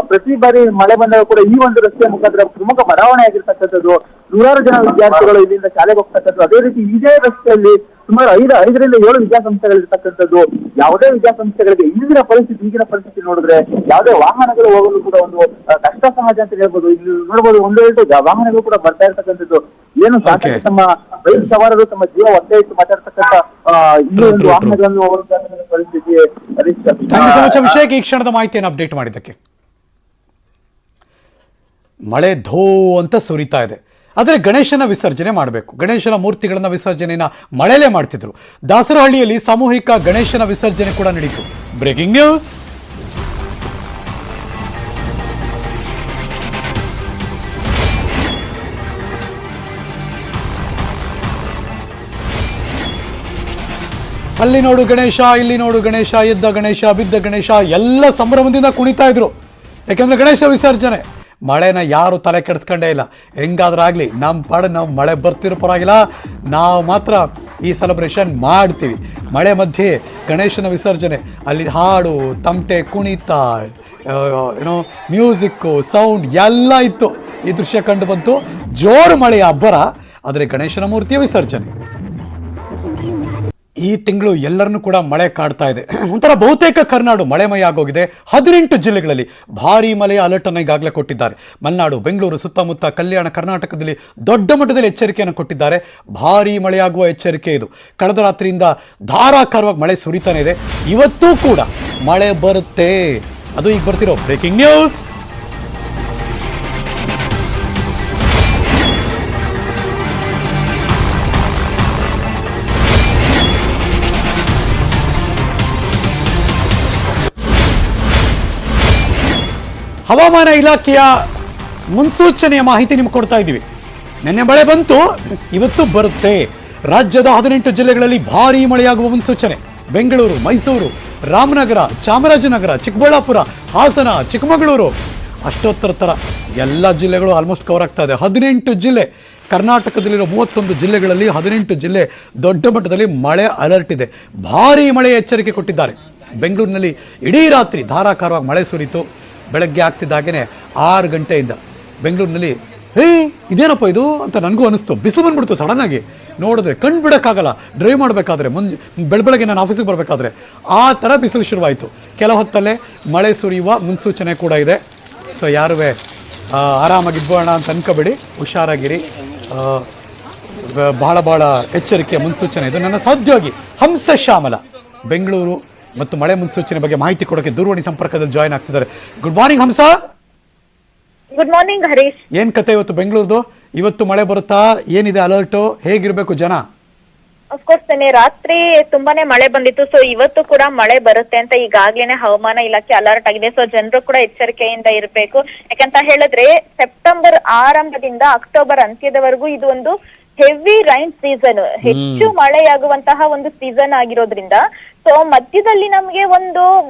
ಪ್ರತಿ ಬಾರಿ ಮಳೆ ಬಂದಾಗ ಕೂಡ ಈ ಒಂದು ರಸ್ತೆ ಮುಖಾಂತರ ಪ್ರಮುಖ ಬಡಾವಣೆ ಆಗಿರ್ತಕ್ಕಂಥದ್ದು. ನೂರಾರು ಜನ ವಿದ್ಯಾರ್ಥಿಗಳು ಇಲ್ಲಿಂದ ಶಾಲೆಗೆ ಹೋಗ್ತಕ್ಕಂಥದ್ದು. ಅದೇ ರೀತಿ ಇದೇ ರಸ್ತೆಯಲ್ಲಿ ಸುಮಾರು 5ರಿಂದ 7 ವಿದ್ಯಾಸಂಸ್ಥೆಗಳಿರ್ತಕ್ಕಂಥದ್ದು. ಯಾವುದೇ ವಿದ್ಯಾಸಂಸ್ಥೆಗಳಿಗೆ ಈಗಿನ ಪರಿಸ್ಥಿತಿ ನೋಡಿದ್ರೆ ಯಾವುದೇ ವಾಹನಗಳು ಹೋಗಲು ಕೂಡ ಒಂದು ಕಷ್ಟ ಸಹಜ ಅಂತ ಹೇಳ್ಬೋದು. ಇಲ್ಲಿ ನೋಡ್ಬೋದು 1-2 ವಾಹನಗಳು ಕೂಡ ಬರ್ತಾ ಇರ್ತಕ್ಕಂಥದ್ದು. ಏನು ಸಾಕಷ್ಟು ತಮ್ಮ ಬೈಕ್ ಸವಾರರು ತಮ್ಮ ಜೀವ ಒತ್ತೆ ಇಟ್ಟು ಮಾತಾಡ್ತಕ್ಕಂಥ ಈ ಒಂದು ವಾಹನಗಳನ್ನು ಹೋಗುವಂತಹ ಪರಿಸ್ಥಿತಿ. ಅಭಿಷೇಕ್, ಈ ಕ್ಷಣದ ಮಾಹಿತಿಯನ್ನು ಅಪ್ಡೇಟ್ ಮಾಡಿದ್ದಕ್ಕೆ. ಮಳೆ ಧೋ ಅಂತ ಸುರಿತಾ ಇದೆ. ಆದರೆ ಗಣೇಶನ ವಿಸರ್ಜನೆ ಮಾಡಬೇಕು. ಗಣೇಶನ ಮೂರ್ತಿಗಳನ್ನ ವಿಸರ್ಜನೆನ ಮಳೆಲೇ ಮಾಡ್ತಿದ್ರು. ದಾಸರಹಳ್ಳಿಯಲ್ಲಿ ಸಾಮೂಹಿಕ ಗಣೇಶನ ವಿಸರ್ಜನೆ ಕೂಡ ನಡೀತು. Breaking news. ಅಲ್ಲಿ ನೋಡು ಗಣೇಶ, ಇಲ್ಲಿ ನೋಡು ಗಣೇಶ, ಎದ್ದ ಗಣೇಶ, ಬಿದ್ದ ಗಣೇಶ, ಎಲ್ಲ ಸಂಭ್ರಮದಿಂದ ಕುಣಿತಾ ಇದ್ರು. ಯಾಕೆಂದ್ರೆ ಗಣೇಶ ವಿಸರ್ಜನೆ. ಮಳೆನ ಯಾರು ತಲೆ ಕೆಡಿಸ್ಕೊಂಡೇ ಇಲ್ಲ. ಹೆಂಗಾದ್ರೂ ಆಗಲಿ ನಮ್ಮ ಪಾಡು ನಾವು ಮಳೆ ಬರ್ತಿರೋ ಪರವಾಗಿಲ್ಲ, ನಾವು ಮಾತ್ರ ಈ ಸೆಲೆಬ್ರೇಷನ್ ಮಾಡ್ತೀವಿ. ಮಳೆ ಮಧ್ಯೆ ಗಣೇಶನ ವಿಸರ್ಜನೆ, ಅಲ್ಲಿ ಹಾಡು, ತಮಟೆ, ಕುಣಿತ, ಮ್ಯೂಸಿಕ್ಕು, ಸೌಂಡ್ ಎಲ್ಲ ಇತ್ತು. ಈ ದೃಶ್ಯ ಕಂಡು ಬಂತು. ಜೋರು ಮಳೆಯ ಅಬ್ಬರ, ಆದರೆ ಗಣೇಶನ ಮೂರ್ತಿಯ ವಿಸರ್ಜನೆ. ಈ ತಿಂಗಳು ಎಲ್ಲರನ್ನೂ ಕೂಡ ಮಳೆ ಕಾಡ್ತಾ ಇದೆ. ಒಂಥರ ಬಹುತೇಕ ಕರ್ನಾಡು ಮಳೆಮಯ ಆಗೋಗಿದೆ. 18 ಜಿಲ್ಲೆಗಳಲ್ಲಿ ಭಾರೀ ಮಳೆಯ ಅಲರ್ಟ್ ಅನ್ನು ಈಗಾಗಲೇ ಕೊಟ್ಟಿದ್ದಾರೆ. ಮಲೆನಾಡು, ಬೆಂಗಳೂರು ಸುತ್ತಮುತ್ತ, ಕಲ್ಯಾಣ ಕರ್ನಾಟಕದಲ್ಲಿ ದೊಡ್ಡ ಮಟ್ಟದಲ್ಲಿ ಎಚ್ಚರಿಕೆಯನ್ನು ಕೊಟ್ಟಿದ್ದಾರೆ. ಭಾರೀ ಮಳೆಯಾಗುವ ಎಚ್ಚರಿಕೆ ಇದು. ಕಳೆದ ರಾತ್ರಿಯಿಂದ ಧಾರಾಕಾರವಾಗಿ ಮಳೆ ಸುರಿತಾನೆ ಇದೆ. ಇವತ್ತೂ ಕೂಡ ಮಳೆ ಬರುತ್ತೆ. ಅದು ಈಗ ಬರ್ತಿರೋ ಬ್ರೇಕಿಂಗ್ ನ್ಯೂಸ್. ಹವಾಮಾನ ಇಲಾಖೆಯ ಮುನ್ಸೂಚನೆಯ ಮಾಹಿತಿ ನಿಮ್ಗೆ ಕೊಡ್ತಾ ಇದ್ದೀವಿ. ನಿನ್ನೆ ಮಳೆ ಬಂತು, ಇವತ್ತು ಬರುತ್ತೆ. ರಾಜ್ಯದ 18 ಜಿಲ್ಲೆಗಳಲ್ಲಿ ಭಾರೀ ಮಳೆಯಾಗುವ ಮುನ್ಸೂಚನೆ. ಬೆಂಗಳೂರು, ಮೈಸೂರು, ರಾಮನಗರ, ಚಾಮರಾಜನಗರ, ಚಿಕ್ಕಬಳ್ಳಾಪುರ, ಹಾಸನ, ಚಿಕ್ಕಮಗಳೂರು, ಅಷ್ಟೊತ್ತರ ಥರ ಎಲ್ಲ ಜಿಲ್ಲೆಗಳು ಆಲ್ಮೋಸ್ಟ್ ಕವರ್ ಆಗ್ತಾ ಇದೆ. 18 ಜಿಲ್ಲೆ ಕರ್ನಾಟಕದಲ್ಲಿರೋ 31 ಜಿಲ್ಲೆಗಳಲ್ಲಿ 18 ಜಿಲ್ಲೆ ದೊಡ್ಡ ಮಟ್ಟದಲ್ಲಿ ಮಳೆ ಅಲರ್ಟ್ ಇದೆ. ಭಾರೀ ಮಳೆ ಎಚ್ಚರಿಕೆ ಕೊಟ್ಟಿದ್ದಾರೆ. ಬೆಂಗಳೂರಿನಲ್ಲಿ ಇಡೀ ರಾತ್ರಿ ಧಾರಾಕಾರವಾಗಿ ಮಳೆ ಸುರಿತು. ಬೆಳಗ್ಗೆ ಆಗ್ತಿದ್ದ ಹಾಗೆಯೇ 6 ಗಂಟೆಯಿಂದ ಬೆಂಗಳೂರಿನಲ್ಲಿ ಇದೇನಪ್ಪ ಇದು ಅಂತ ನನಗೂ ಅನಿಸ್ತು. ಬಿಸಿಲು ಬಂದ್ಬಿಡ್ತು ಸಡನ್ನಾಗಿ. ನೋಡಿದ್ರೆ ಕಣ್ಣು ಬಿಡೋಕ್ಕಾಗಲ್ಲ. ಡ್ರೈವ್ ಮಾಡಬೇಕಾದ್ರೆ ಬೆಳಗ್ಗೆ ನಾನು ಆಫೀಸಿಗೆ ಬರಬೇಕಾದ್ರೆ ಆ ಥರ ಬಿಸಿಲು ಶುರುವಾಯಿತು. ಕೆಲ ಹೊತ್ತಲ್ಲೇ ಮಳೆ ಸುರಿಯುವ ಮುನ್ಸೂಚನೆ ಕೂಡ ಇದೆ. ಸೊ ಯಾರುವೆ ಆರಾಮಾಗಿದ್ಬೋಣ ಅಂತ ಅನ್ಕೋಬೇಡಿ, ಹುಷಾರಾಗಿರಿ. ಬಹಳ ಎಚ್ಚರಿಕೆಯ ಮುನ್ಸೂಚನೆ ಇದು. ನನ್ನ ಸಹೋದ್ಯೋಗಿ ಹಂಸ ಶ್ಯಾಮಲ ಬೆಂಗಳೂರು ಮತ್ತು ಮಳೆ ಮುನ್ಸೂಚನೆ ಬಗ್ಗೆ ಮಾಹಿತಿ ಕೊಡೋಕೆ ದೂರವಾಣಿ ಸಂಪರ್ಕದಲ್ಲಿ ಜಾಯ್ನ್ ಆಗ್ತಿದ್ದಾರೆ. Good morning Hamsa. Good morning Harish. ಏನ್ ಕತೆ ಇವತ್ತು ಬೆಂಗಳೂರುದು? ಇವತ್ತು ಮಳೆ ಬರುತ್ತಾ? ಏನಿದೆ ಅಲರ್ಟು? ಹೇಗಿರ್ಬೇಕು ಜನ? ಅಫ್ಕೋರ್ಸ್ ನಿನ್ನೆ ರಾತ್ರಿ ತುಂಬಾನೇ ಮಳೆ ಬಂದಿತ್ತು. ಸೊ ಇವತ್ತು ಕೂಡ ಮಳೆ ಬರುತ್ತೆ ಅಂತ ಈಗಾಗ್ಲೇನೆ ಹವಾಮಾನ ಇಲಾಖೆ ಅಲರ್ಟ್ ಆಗಿದೆ. ಸೊ ಜನರು ಕೂಡ ಎಚ್ಚರಿಕೆಯಿಂದ ಇರಬೇಕು. ಯಾಕಂತ ಹೇಳಿದ್ರೆ ಸೆಪ್ಟೆಂಬರ್ ಆರಂಭದಿಂದ ಅಕ್ಟೋಬರ್ ಅಂತ್ಯದವರೆಗೂ ಇದು ಒಂದು ಹೆವಿ ರೈನ್ ಸೀಸನ್, ಹೆಚ್ಚು ಮಳೆಯಾಗುವಂತಹ ಒಂದು ಸೀಸನ್ ಆಗಿರೋದ್ರಿಂದ ಸೊ ಮಧ್ಯದಲ್ಲಿ ನಮ್ಗೆ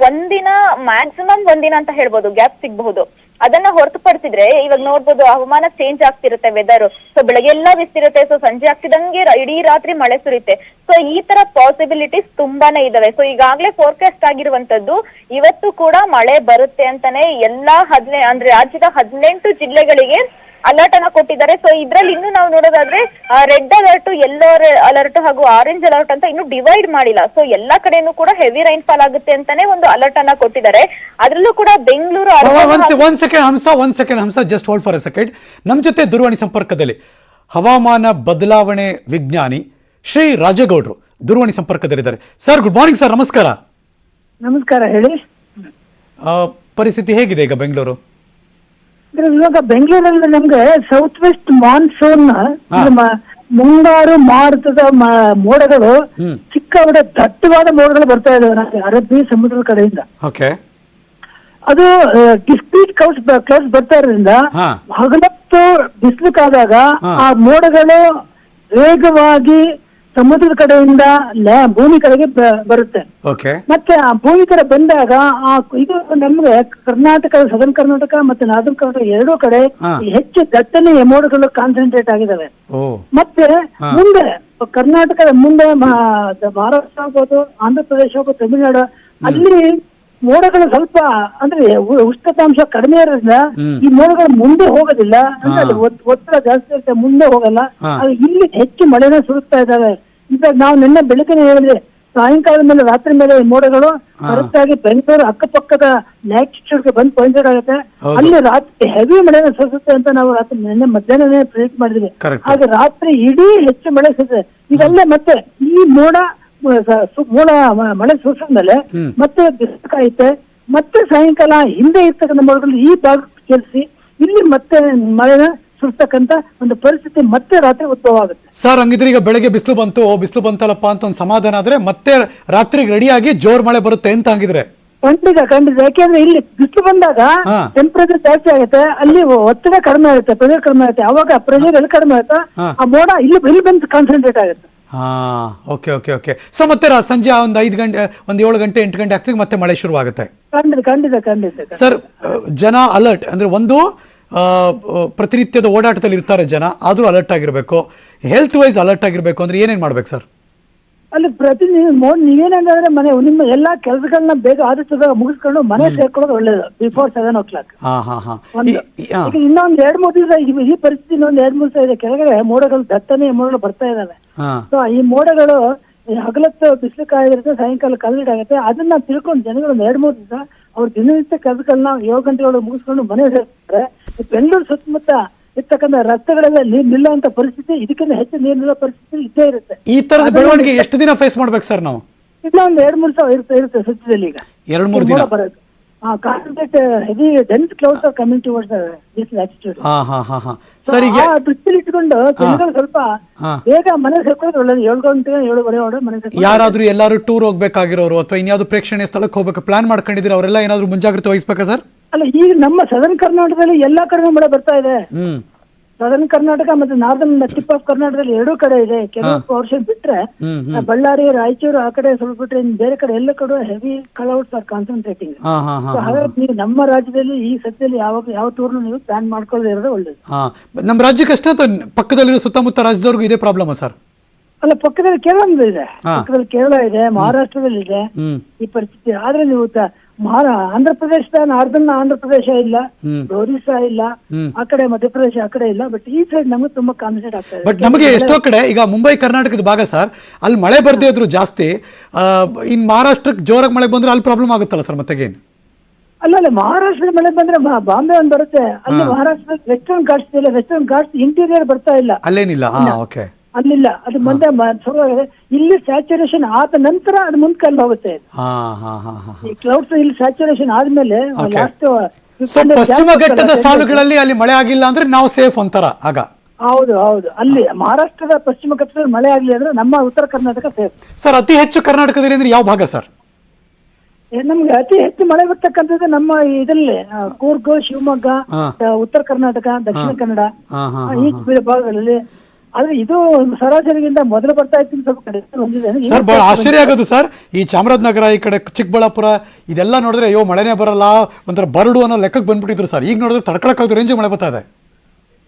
ಒಂದಿನ ಮ್ಯಾಕ್ಸಿಮಮ್ ಒಂದಿನ ಅಂತ ಹೇಳ್ಬೋದು ಗ್ಯಾಪ್ ಸಿಗಬಹುದು. ಅದನ್ನ ಹೊರತುಪಡಿಸಿದ್ರೆ ಇವಾಗ ನೋಡ್ಬೋದು ಹವಾಮಾನ ಚೇಂಜ್ ಆಗ್ತಿರುತ್ತೆ ವೆದರ್. ಸೊ ಬೆಳಗ್ಗೆ ಎಲ್ಲ ಬಿಸ್ತಿರುತ್ತೆ, ಸೊ ಸಂಜೆ ಆಗ್ತಿದಂಗೆ ಇಡೀ ರಾತ್ರಿ ಮಳೆ ಸುರಿಯುತ್ತೆ. ಸೊ ಈ ತರ ಪಾಸಿಬಿಲಿಟೀಸ್ ತುಂಬಾನೇ ಇದಾವೆ. ಸೊ ಈಗಾಗ್ಲೇ ಫೋರ್ಕಾಸ್ಟ್ ಆಗಿರುವಂತದ್ದು ಇವತ್ತು ಕೂಡ ಮಳೆ ಬರುತ್ತೆ ಅಂತಾನೆ ಎಲ್ಲಾ ಅಂದ್ರೆ ರಾಜ್ಯದ 18 ಜಿಲ್ಲೆಗಳಿಗೆ ಅಲರ್ಟ್ ಅನ್ನ ಕೊಟ್ಟಿದ್ದಾರೆ. ಸೊ ಇದ್ರಲ್ಲಿ ಇನ್ನು ನಾವು ನೋಡೋದಾದ್ರೆ ರೆಡ್ ಅಲರ್ಟ್, ಯೆಲ್ಲೋ ಅಲರ್ಟ್ ಹಾಗೂ ಆರೆಂಜ್ ಅಲರ್ಟ್ ಅಂತ ಇನ್ನು ಡಿವೈಡ್ ಮಾಡಿಲ್ಲ. ಸೊ ಎಲ್ಲಾ ಕಡೆನೂ ಕೂಡ ಹೆವಿ ರೈನ್ ಫಾಲ್ ಆಗುತ್ತೆ ಅಂತಾನೆ ಒಂದು ಅಲರ್ಟ್ ಅನ್ನ ಕೊಟ್ಟಿದ್ದಾರೆ. ಅದ್ರಲ್ಲೂ ಕೂಡ ಬೆಂಗಳೂರು ಒಂದ್ second Hamsa, just hold for a second. ನಮ್ ಜೊತೆ ದೂರವಾಣಿ ಸಂಪರ್ಕದಲ್ಲಿ ಹವಾಮಾನ ಬದಲಾವಣೆ ವಿಜ್ಞಾನಿ ಶ್ರೀ ರಾಜೇಗೌಡರು ದೂರವಾಣಿ ಸಂಪರ್ಕದಲ್ಲಿದ್ದಾರೆ. Sir good morning sir. ನಮಸ್ಕಾರ. ನಮಸ್ಕಾರ, ಹೇಳಿ. ಪರಿಸ್ಥಿತಿ ಹೇಗಿದೆ ಈಗ ಬೆಂಗಳೂರು? ಇವಾಗ ಬೆಂಗಳೂರಲ್ಲಿ ನಮ್ಗೆ ಸೌತ್ ವೆಸ್ಟ್ ಮಾನ್ಸೂನ್ ಮುಂಗಾರು ಮಾರುತದ ಮೋಡಗಳು ಚಿಕ್ಕ ದಟ್ಟವಾದ ಮೋಡಗಳು ಬರ್ತಾ ಇದಾವೆ ಅರಬ್ಬಿ ಸಮುದ್ರದ ಕಡೆಯಿಂದ. ಅದು ಡಿಸ್ಕ್ರೀಟ್ ಕ್ಲೌಡ್ಸ್ ಬರ್ತಾ ಇರೋದ್ರಿಂದ ಹಗಲತ್ತು ಬಿಸಿಲುಕಾದಾಗ ಆ ಮೋಡಗಳು ವೇಗವಾಗಿ ಸಮುದ್ರದ ಕಡೆಯಿಂದ ಭೂಮಿ ಕಡೆಗೆ ಬರುತ್ತೆ. ಮತ್ತೆ ಆ ಭೂಮಿ ಕಡೆ ಬಂದಾಗ ಇದು ನಮ್ಗೆ ಕರ್ನಾಟಕ, ಸದರ್ನ್ ಕರ್ನಾಟಕ ಮತ್ತೆ ನಾರ್ದನ್ ಕರ್ನಾಟಕ ಎರಡೂ ಕಡೆ ಹೆಚ್ಚು ದಟ್ಟಣೆಯ ಮೋಡಗಳು ಕಾನ್ಸಂಟ್ರೇಟ್ ಆಗಿದಾವೆ. ಮತ್ತೆ ಮುಂದೆ ಕರ್ನಾಟಕದ ಮುಂದೆ ಮಹಾರಾಷ್ಟ್ರ ಆಗ್ಬೋದು, ಆಂಧ್ರ ಪ್ರದೇಶ ಆಗ್ಬೋದು, ತಮಿಳುನಾಡು ಅಲ್ಲಿ ಮೋಡಗಳು ಸ್ವಲ್ಪ ಅಂದ್ರೆ ಉಷ್ಣತಾಂಶ ಕಡಿಮೆ ಇರೋದ್ರಿಂದ ಈ ಮೋಡಗಳು ಮುಂದೆ ಹೋಗೋದಿಲ್ಲ. ಅಂದ್ರೆ ಒತ್ತಡ ಜಾಸ್ತಿ ಇರುತ್ತೆ, ಮುಂದೆ ಹೋಗಲ್ಲ. ಇಲ್ಲಿ ಹೆಚ್ಚು ಮಳೆನ ಸುರಿಸ್ತಾ ಇದ್ದಾವೆ. ಈಗ ನಾವು ನಿನ್ನೆ ಬೆಳಗ್ಗೆ ಹೇಳಿದ್ರೆ ಸಾಯಂಕಾಲದ ಮೇಲೆ ರಾತ್ರಿ ಮೇಲೆ ಮೋಡಗಳು ಕರೆಕ್ಟ್ ಆಗಿ ಬೆಂಗಳೂರು ಅಕ್ಕಪಕ್ಕದ ಲ್ಯಾಟಿಟ್ಯೂಡ್ಗೆ ಬಂದು ಕಾನ್ಸಂಟ್ರೇಟ್ ಆಗುತ್ತೆ. ಅಲ್ಲಿ ರಾತ್ರಿ ಹೆವಿ ಮಳೆನ ಸುರಿಸುತ್ತೆ ಅಂತ ನಾವು ರಾತ್ರಿ ನಿನ್ನೆ ಮಧ್ಯಾಹ್ನನೇ ಪ್ರೆಡಿಕ್ಟ್ ಮಾಡಿದ್ವಿ. ಹಾಗೆ ರಾತ್ರಿ ಇಡೀ ಹೆಚ್ಚು ಮಳೆ ಸುರಿಸುತ್ತೆ. ಇದಲ್ಲೇ ಮತ್ತೆ ಈ ಮಳೆ ಸುರಿಸಿದ್ಮೇಲೆ ಮತ್ತೆ ಬಿಸಿಕಾಯುತ್ತೆ. ಮತ್ತೆ ಸಾಯಂಕಾಲ ಹಿಂದೆ ಇರ್ತಕ್ಕಂಥ ಮೋಡಗಳು ಈ ಭಾಗಕ್ಕೆ ಸೇರಿಸಿ ಇಲ್ಲಿ ಮತ್ತೆ ಮಳೆನ ಸುರಿಸ್ತಕ್ಕಂತ ಒಂದು ಪರಿಸ್ಥಿತಿ ಮತ್ತೆ ರಾತ್ರಿ ಉದ್ಭವ ಆಗುತ್ತೆ. ಸರ್ ಹಂಗಿದ್ರೆ ಈಗ ಬೆಳಗ್ಗೆ ಬಿಸಿಲು ಬಂತಲ್ಲಪ್ಪ ಅಂತ ಒಂದು ಸಮಾಧಾನ ಆದ್ರೆ ಮತ್ತೆ ರಾತ್ರಿಗೆ ರೆಡಿಯಾಗಿ ಜೋರ್ ಮಳೆ ಬರುತ್ತೆ ಅಂತ ಹಂಗಿದ್ರೆ? ಖಂಡಿತ. ಯಾಕೆಂದ್ರೆ ಇಲ್ಲಿ ಬಿಸಿಲು ಬಂದಾಗ ಟೆಂಪರೇಚರ್ ಜಾಸ್ತಿ ಆಗುತ್ತೆ, ಅಲ್ಲಿ ಒತ್ತಡ ಕಡಿಮೆ ಆಗುತ್ತೆ, ಪ್ರೆಷರ್ ಕಡಿಮೆ ಆಗುತ್ತೆ. ಅವಾಗ ಪ್ರೆಷರ್ ಎಲ್ಲಿ ಕಡಿಮೆ ಆಗುತ್ತೆ ಆ ಮೋಡ ಇಲ್ಲಿ ಬಂದು ಕಾನ್ಸಂಟ್ರೇಟ್ ಆಗುತ್ತೆ. ಓಕೆ. ಸೊ ಮತ್ತೆ ಸಂಜೆ ಒಂದು 5 ಗಂಟೆ, ಒಂದು 7 ಗಂಟೆ 8 ಗಂಟೆ ಆಗ್ತದೆ ಮತ್ತೆ ಮಳೆ ಶುರು ಆಗುತ್ತೆ. ಖಂಡಿತ. ಸರ್ ಜನ ಅಲರ್ಟ್ ಅಂದ್ರೆ ಒಂದು ಪ್ರತಿನಿತ್ಯದ ಓಡಾಟದಲ್ಲಿ ಇರ್ತಾರೆ ಜನ, ಆದ್ರೂ ಅಲರ್ಟ್ ಆಗಿರ್ಬೇಕು. ಹೆಲ್ತ್ ವೈಸ್ ಅಲರ್ಟ್ ಆಗಿರ್ಬೇಕು ಅಂದ್ರೆ ಏನೇನ್ ಮಾಡ್ಬೇಕು ಸರ್? ಅಲ್ಲಿ ನೀವೇನಂದ್ರೆ ನಿಮ್ಮ ಎಲ್ಲಾ ಕೆಲಸಗಳನ್ನ ಬೇಗ ಆದಷ್ಟು ಮುಗಿಸ್ಕೊಂಡು ಮನೆ ಸೇರ್ಕೊಳ್ಳೋದು ಒಳ್ಳೇದು ಬಿಫೋರ್ 7 o'clock. ಇನ್ನೊಂದ್ 2-3 ದಿವಸ ಈ ಪರಿಸ್ಥಿತಿ ಇನ್ನೊಂದ್ 2-3 ದಿವಸ ಇದೆ. ಕೆಳಗಡೆ ಮೋಡಗಳು ದಟ್ಟಣೆಯ ಮೋಡಗಳು ಬರ್ತಾ ಇದಾವೆ. ಸೊ ಈ ಮೋಡಗಳು ಹಗಲತ್ತು ಬಿಸಿಲು ಕಾಯಿರುತ್ತೆ, ಸಾಯಂಕಾಲ ಕಲ್ಲಿಡ್ ಆಗುತ್ತೆ. ಅದನ್ನ ತಿಳ್ಕೊಂಡು ಜನಗಳು 2-3 ದಿವಸ ಅವ್ರ ದಿನನಿತ್ಯ ಕೆಲಸಗಳನ್ನ 7 ಗಂಟೆಯೊಳಗೆ ಮುಗಿಸ್ಕೊಂಡು ಮನೆ ಸೇರ್ತಾರೆ. ಬೆಂಗಳೂರು ಸುತ್ತಮುತ್ತ ಇರ್ತಕ್ಕಂಥ ರಸ್ತೆಗಳೆಲ್ಲ ನೀರು ನಿಲ್ಲುವಂತ ಪರಿಸ್ಥಿತಿ, ಇದಕ್ಕಿಂತ ಹೆಚ್ಚು ನೀರು ನಿಲ್ಲೋ ಪರಿಸ್ಥಿತಿ ಇದ್ದೇ ಇರುತ್ತೆ. ಈ ತರದ ಬೆಳವಣಿಗೆ ಎಷ್ಟು ದಿನ ಫೇಸ್ ಮಾಡ್ಬೇಕು ಸರ್ ನಾವು? ಇನ್ನೊಂದು 2-3 ಸಾವಿರ ಇರುತ್ತೆ ಸದ್ಯದಲ್ಲಿ. ಈಗ 2-3 ದಿನ ಬರೋದು. Concentrate heavy dense clouds are coming towards this latitude. Sir ಈಗ ದೃಷ್ಟಿಲಿ ಇಟ್ಕೊಂಡು ಜನಗಳು ಸ್ವಲ್ಪ ಬೇಗ ಮನೆ ಸೇರ್ಕೊಳ್ಳೋದು ಒಳ್ಳೇದು. 7 ಗಂಟೆ 7:15 ಮನೆ ಸೇರ್ಕೊಳ್ಳೋದು. ಯಾರಾದ್ರೂ ಎಲ್ಲಾರು ಟೂರ್ ಹೋಗ್ಬೇಕಾಗಿರೋರು ಅಥವಾ ಇನ್ಯಾವ್ದು ಪ್ರೇಕ್ಷಣೀಯ ಸ್ಥಳಕ್ಕೆ ಹೋಗ್ಬೇಕು ಪ್ಲಾನ್ ಮಾಡ್ಕೊಂಡಿದ್ರೆ ಅವರೆಲ್ಲ ಏನಾದ್ರು ಮುಂಜಾಗ್ರತೆ ವಹಿಸ್ಬೇಕಾ ಸರ್? ಅಲ್ಲ, ಈಗ ನಮ್ಮ ಸದರ್ನ್ ಕರ್ನಾಟಕದಲ್ಲಿ ಎಲ್ಲಾ ಕಡೆ ಮಳೆ ಬರ್ತಾ ಇದೆ. ಸದರ್ನ್ ಕರ್ನಾಟಕ ಮತ್ತೆ ನಾರ್ದರ್ನ್ ಟಿಪ್ ಆಫ್ ಕರ್ನಾಟಕದಲ್ಲಿ ಎರಡೂ ಕಡೆ ಇದೆ. ಕೆಲವು ಪೋರ್ಷನ್ ಬಿಟ್ರೆ ಬಳ್ಳಾರಿ, ರಾಯಚೂರು ಆ ಕಡೆ ಸ್ವಲ್ಪ ಬಿಟ್ರೆ ಇನ್ನು ಬೇರೆ ಕಡೆ ಎಲ್ಲ ಕಡೆ ಹೆವಿ ಕ್ಲೌಡ್ಸ್ ಆರ್ ಕಾನ್ಸಂಟ್ರೇಟಿಂಗ್. ಹಾಗಾಗಿ ನೀವು ನಮ್ಮ ರಾಜ್ಯದಲ್ಲಿ ಈ ಸದ್ಯದಲ್ಲಿ ಯಾವ ಟೂರ್ನು ನೀವು ಪ್ಲಾನ್ ಮಾಡ್ಕೊಳ್ಳದೆ ಇರೋದು ಒಳ್ಳೇದು. ನಮ್ಮ ರಾಜ್ಯಕ್ಕೆ ಅಷ್ಟೇ ಅಥವಾ ಪಕ್ಕದಲ್ಲಿರೋ ಸುತ್ತಮುತ್ತ ರಾಜ್ಯದವ್ರಿಗೂ ಇದೇ ಪ್ರಾಬ್ಲಮ್ ಸರ್? ಅಲ್ಲ, ಪಕ್ಕದಲ್ಲಿ ಕೇರಳ ಇದೆ, ಪಕ್ಕದಲ್ಲಿ ಕೇರಳ ಇದೆ, ಮಹಾರಾಷ್ಟ್ರದಲ್ಲಿ ಇದೆ ಈ ಪರಿಸ್ಥಿತಿ. ಆದ್ರೆ ನೀವು ಆಂಧ್ರ ಪ್ರದೇಶದ ನಾರ್ದನ್ ಆಂಧ್ರ ಪ್ರದೇಶ ಇಲ್ಲ, ಒರಿಸ್ಸಾ ಇಲ್ಲ, ಆ ಕಡೆ ಮಧ್ಯಪ್ರದೇಶ ಆ ಕಡೆ ಇಲ್ಲ. ಬಟ್ ಈ ಸೈಡ್ ನಮಗೆ ತುಂಬಾ ಕಾನ್ಸಂಟ್ರೇಟ್ ಆಗ್ತಾ ಇದೆ. ಬಟ್ ನಮಗೆ ಎಷ್ಟೋ ಕಡೆ ಈಗ ಮುಂಬೈ ಕರ್ನಾಟಕದ ಭಾಗ ಸರ್, ಅಲ್ಲಿ ಮಳೆ ಬರ್ದೇ ಇದ್ರು ಜಾಸ್ತಿ, ಇನ್ ಮಹಾರಾಷ್ಟ್ರಕ್ಕೆ ಜೋರಾಗಿ ಮಳೆ ಬಂದ್ರೆ ಅಲ್ಲಿ ಪ್ರಾಬ್ಲಮ್ ಆಗುತ್ತಲ್ಲ ಸರ್ ಮತ್ತೆಗೇನು? ಅಲ್ಲ, ಮಹಾರಾಷ್ಟ್ರದ ಮಳೆ ಬಂದ್ರೆ ಬಾಂಬೆ ಒಂದು ಬರುತ್ತೆ. ಅಲ್ಲಿ ಮಹಾರಾಷ್ಟ್ರ ವೆಸ್ಟರ್ನ್ ಘಾಟ್ಸ್ ಇಲ್ಲ, ವೆಸ್ಟರ್ನ್ ಘಾಟ್ಸ್ ಇಂಟೀರಿಯರ್ ಬರ್ತಾ ಇಲ್ಲ, ಅಲ್ಲೇನಿಲ್ಲ. ಓಕೆ, ಅಲ್ಲಿಲ್ಲ. ಅದು ಮುಂದೆ ಇಲ್ಲಿ ಸ್ಯಾಚುರೇಷನ್ ಆದ ನಂತರ ಅದು ಮುಂದ್ಕಲ್ಲಿ ಹೋಗುತ್ತೆ. ಈ ಕ್ಲೌಡ್ಸ್ ಇಲ್ಲಿ ಸ್ಯಾಚುರೇಷನ್ ಆದ್ಮೇಲೆ ಲಾಸ್ಟ್ ಪಶ್ಚಿಮ ಘಟ್ಟದ ಸಾಲುಗಳಲ್ಲಿ ಅಲ್ಲಿ ಮಳೆ ಆಗಿಲ್ಲ ಅಂದ್ರೆ ನಾವು ಸೇಫ್ ಅಂತಾರ ಆಗ? ಹೌದು, ಅಲ್ಲಿ ಮಹಾರಾಷ್ಟ್ರದ ಪಶ್ಚಿಮ ಘಟ್ಟದಲ್ಲಿ ಮಳೆ ಆಗ್ಲಿ ಅಂದ್ರೆ ನಮ್ಮ ಉತ್ತರ ಕರ್ನಾಟಕ ಸೇಫ್. ಸರ್, ಅತಿ ಹೆಚ್ಚು ಕರ್ನಾಟಕದಲ್ಲಿ ಅಂದ್ರೆ ಯಾವ ಭಾಗ ಸರ್? ನಮ್ಗೆ ಅತಿ ಹೆಚ್ಚು ಮಳೆ ಬರ್ತಕ್ಕಂಥದ್ದು ನಮ್ಮ ಇದರಲ್ಲಿ ಕೂರ್ಗ್, ಶಿವಮೊಗ್ಗ, ಉತ್ತರ ಕರ್ನಾಟಕ, ದಕ್ಷಿಣ ಕನ್ನಡ ಈ ಭಾಗಗಳಲ್ಲಿ. ಆದ್ರೆ ಇದು ಸರಾಸರಿಗಿಂತ ಮೊದಲು ಬರ್ತಾ ಇತ್ತು, ಸ್ವಲ್ಪ ಕಡೆ ಹೊಂದಿದೆ. ಸರ್, ಬಹಳ ಆಶ್ಚರ್ಯ ಆಗೋದು ಸರ್, ಈ ಚಾಮರಾಜನಗರ ಈ ಕಡೆ ಚಿಕ್ಕಬಳ್ಳಾಪುರ ಇದೆಲ್ಲ ನೋಡಿದ್ರೆ ಅಯ್ಯೋ ಮಳೆನೇ ಬರಲ್ಲ, ಒಂಥರ ಬರಡು ಅನ್ನೋ ಲೆಕ್ಕಕ್ಕೆ ಬಂದ್ಬಿಟ್ಟಿದ್ರು ಸರ್. ಈಗ ನೋಡಿದ್ರೆ ತಡ್ಕೊಳಕ್ಕಾಗದು ರೇಂಜ್ ಮಳೆ ಬರ್ತಾ ಇದೆ.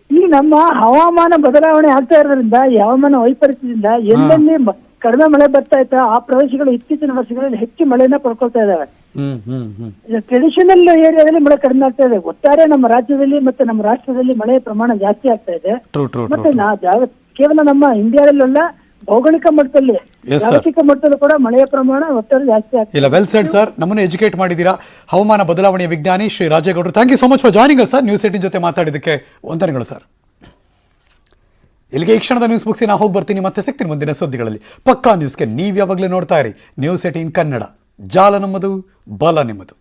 ಈ ನಮ್ಮ ಹವಾಮಾನ ಬದಲಾವಣೆ ಆಗ್ತಾ ಇರೋದ್ರಿಂದ, ಹವಾಮಾನ ವೈಪರೀತ್ಯದಿಂದ ಎಲ್ಲೆಲ್ಲಿ ಕಡಿಮೆ ಮಳೆ ಬರ್ತಾ ಇತ್ತು ಆ ಪ್ರದೇಶಗಳು ಇತ್ತೀಚಿನ ವರ್ಷಗಳಲ್ಲಿ ಹೆಚ್ಚು ಮಳೆನ ಪಡ್ಕೊಳ್ತಾ ಇದಾವೆ. ಟ್ರೆಡಿಷನಲ್ ಏರಿಯಾದಲ್ಲಿ ಮಳೆ ಕಡಿಮೆ ಆಗ್ತಾ ಇದೆ. ಒಟ್ಟಾರೆ ನಮ್ಮ ರಾಜ್ಯದಲ್ಲಿ ಮತ್ತೆ ನಮ್ಮ ರಾಷ್ಟ್ರದಲ್ಲಿ ಮಳೆಯ ಪ್ರಮಾಣ ಜಾಸ್ತಿ ಆಗ್ತಾ ಇದೆ. ಮತ್ತೆ ಕೇವಲ ನಮ್ಮ ಇಂಡಿಯಾದಲ್ಲ, ಭೌಗೋಳಿಕ ಮಟ್ಟದಲ್ಲಿ, ಜಾಗತಿಕ ಮಟ್ಟದಲ್ಲೂ ಕೂಡ ಮಳೆಯ ಪ್ರಮಾಣ ಒಟ್ಟಾರೆ ಜಾಸ್ತಿ ಆಗ್ತದೆ. ಇಲ್ಲ, ವೆಲ್ ಸೆಡ್ ಸರ್. ನಮ್ಮನ್ನು ಎಜುಕೇಟ್ ಮಾಡಿದ್ದೀರಾ, ಹವಾಮಾನ ಬದಲಾವಣೆಯ ವಿಜ್ಞಾನಿ ಶ್ರೀ ರಾಜೇಗೌಡರು. Thank you so much for joining us sir. News 18 ಜೊತೆ ಮಾತಾಡಿದ್ದಕ್ಕೆ ವಂದನೆಗಳು ಸರ್. ಇಲ್ಲಿಗೆ ಈ ಕ್ಷಣದ ನ್ಯೂಸ್ ಮುಗಿಸಿ ನಾ ಹೋಗಿ ಬರ್ತೀನಿ, ಮತ್ತೆ ಸಿಗ್ತೀನಿ ಮುಂದಿನ ಸುದ್ದಿಗಳಲ್ಲಿ. ಪಕ್ಕಾ ನ್ಯೂಸ್ಗೆ ನೀವು ಯಾವಾಗಲೂ ನೋಡ್ತಾ ಇರಿ ನ್ಯೂಸ್ 18 ಕನ್ನಡ. ಜಾಲ ನಮ್ಮದು, ಬಲ ನಿಮ್ಮದು.